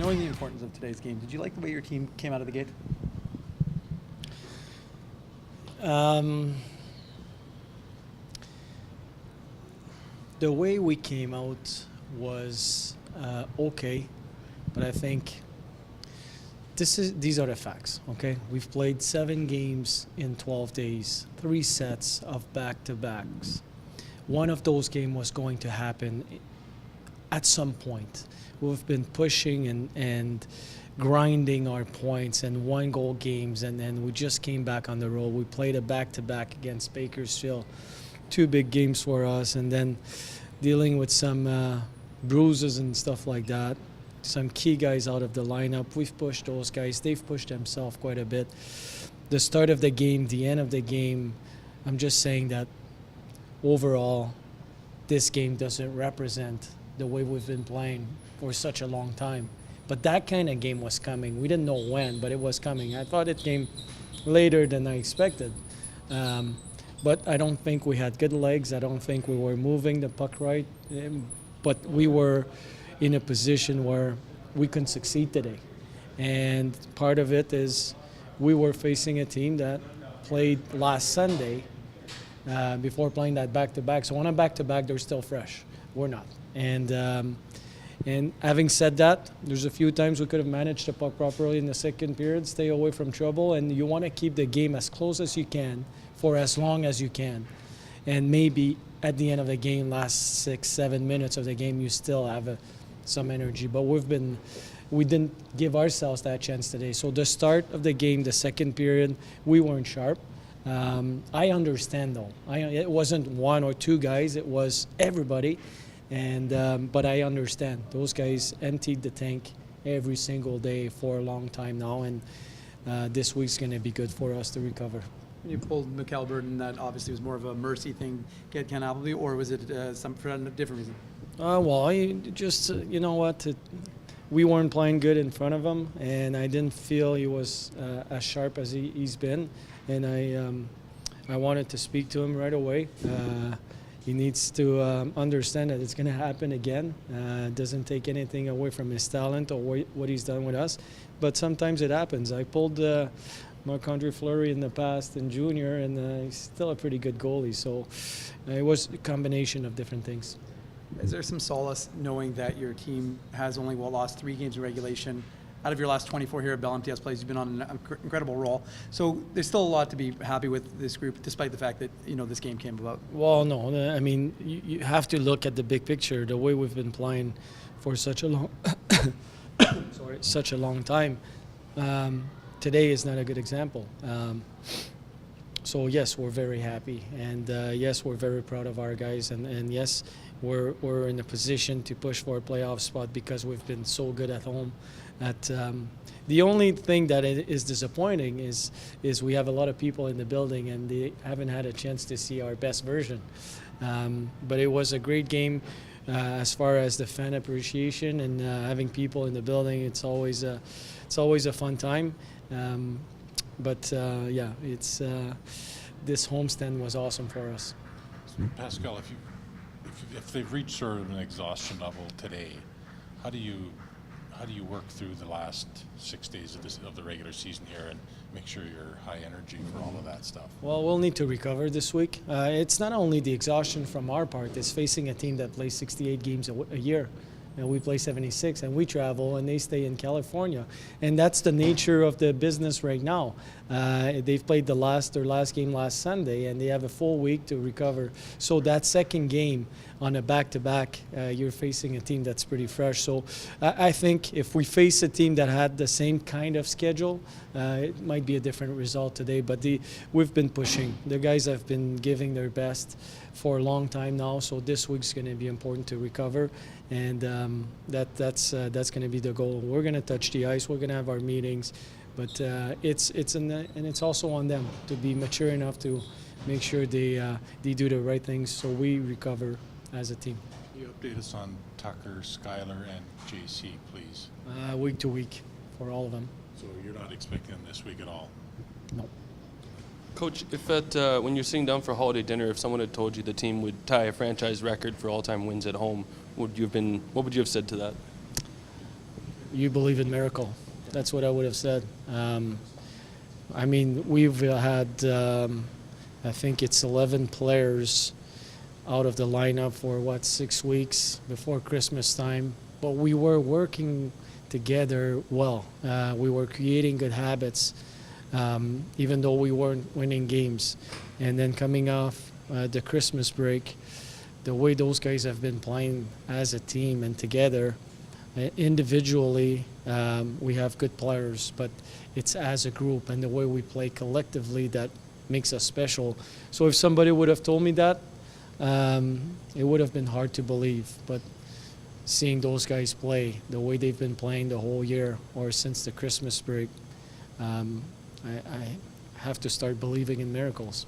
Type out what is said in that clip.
Knowing the importance of today's game, did you like the way your team came out of the gate? The way we came out was okay, but I think these are the facts, okay? We've played 7 games in 12 days, 3 sets of back-to-backs. One of those games was going to happen at some point. We've been pushing and grinding our points and 1-goal games, and then we just came back on the road. We played a back-to-back against Bakersfield, 2 big games for us, and then dealing with some bruises and stuff like that. Some key guys out of the lineup. We've pushed those guys. They've pushed themselves quite a bit. The start of the game, the end of the game, I'm just saying that overall, this game doesn't represent the way we've been playing for such a long time. But that kind of game was coming. We didn't know when, but it was coming. I thought it came later than I expected. But I don't think we had good legs. I don't think we were moving the puck right. But we were in a position where we couldn't succeed today. And part of it is we were facing a team that played last Sunday before playing that back-to-back. So on a back-to-back, they're still fresh. We're not. And having said that, there's a few times we could have managed the puck properly in the second period, stay away from trouble, and you want to keep the game as close as you can for as long as you can. And maybe at the end of the game, last 6-7 minutes of the game, you still have some energy. But we didn't give ourselves that chance today. So the start of the game, the second period, we weren't sharp. I understand though. It wasn't 1 or 2 guys, it was everybody. And but I understand. Those guys emptied the tank every single day for a long time now, and this week's going to be good for us to recover. You pulled McAlberton, that obviously was more of a mercy thing, get Ken Appleby, or was it for a different reason? Well, I just, you know what, we weren't playing good in front of him, and I didn't feel he was as sharp as he's been, and I wanted to speak to him right away. He needs to understand that it's going to happen again. It doesn't take anything away from his talent or what he's done with us, but sometimes it happens. I pulled Marc-Andre Fleury in the past in junior, and he's still a pretty good goalie. So it was a combination of different things. Is there some solace knowing that your team has only lost 3 games in regulation? Out of your last 24 here at Bell MTS Plays, you've been on an incredible roll. So there's still a lot to be happy with this group, despite the fact that this game came about. Well, no, I mean you have to look at the big picture. The way we've been playing for such a long, such a long time. Today is not a good example. So yes, we're very happy, and yes, we're very proud of our guys, and yes, we're in a position to push for a playoff spot because we've been so good at home. The only thing that is disappointing is we have a lot of people in the building and they haven't had a chance to see our best version. But it was a great game as far as the fan appreciation and having people in the building. It's always a fun time. Yeah, this homestand was awesome for us. Pascal, if they've reached sort of an exhaustion level today, how do you work through the last 6 days of the regular season here and make sure you're high energy for all of that stuff? Well, we'll need to recover this week. It's not only the exhaustion from our part, it's facing a team that plays 68 games a year. And we play 76, and we travel, and they stay in California. And that's the nature of the business right now. They've played their last game last Sunday, and they have a full week to recover. So that second game on a back-to-back, you're facing a team that's pretty fresh. So I think if we face a team that had the same kind of schedule, it might be a different result today. But we've been pushing. The guys have been giving their best for a long time now. So this week's going to be important to recover. And that's going to be the goal. We're going to touch the ice. We're going to have our meetings, but it's also on them to be mature enough to make sure they do the right things so we recover as a team. Can you update us on Tucker, Skyler, and JC, please? Week to week for all of them. So you're not expecting them this week at all? No. Coach, if when you're sitting down for holiday dinner, if someone had told you the team would tie a franchise record for all-time wins at home, what would you have said to that? you believe in miracle. That's what I would have said. I mean, we've had, I think it's 11 players out of the lineup for 6 weeks before Christmas time. But we were working together well. We were creating good habits, even though we weren't winning games. And then coming off the Christmas break, the way those guys have been playing as a team and together, individually, we have good players, but it's as a group and the way we play collectively that makes us special. So if somebody would have told me that, it would have been hard to believe. But seeing those guys play the way they've been playing the whole year or since the Christmas break, I have to start believing in miracles.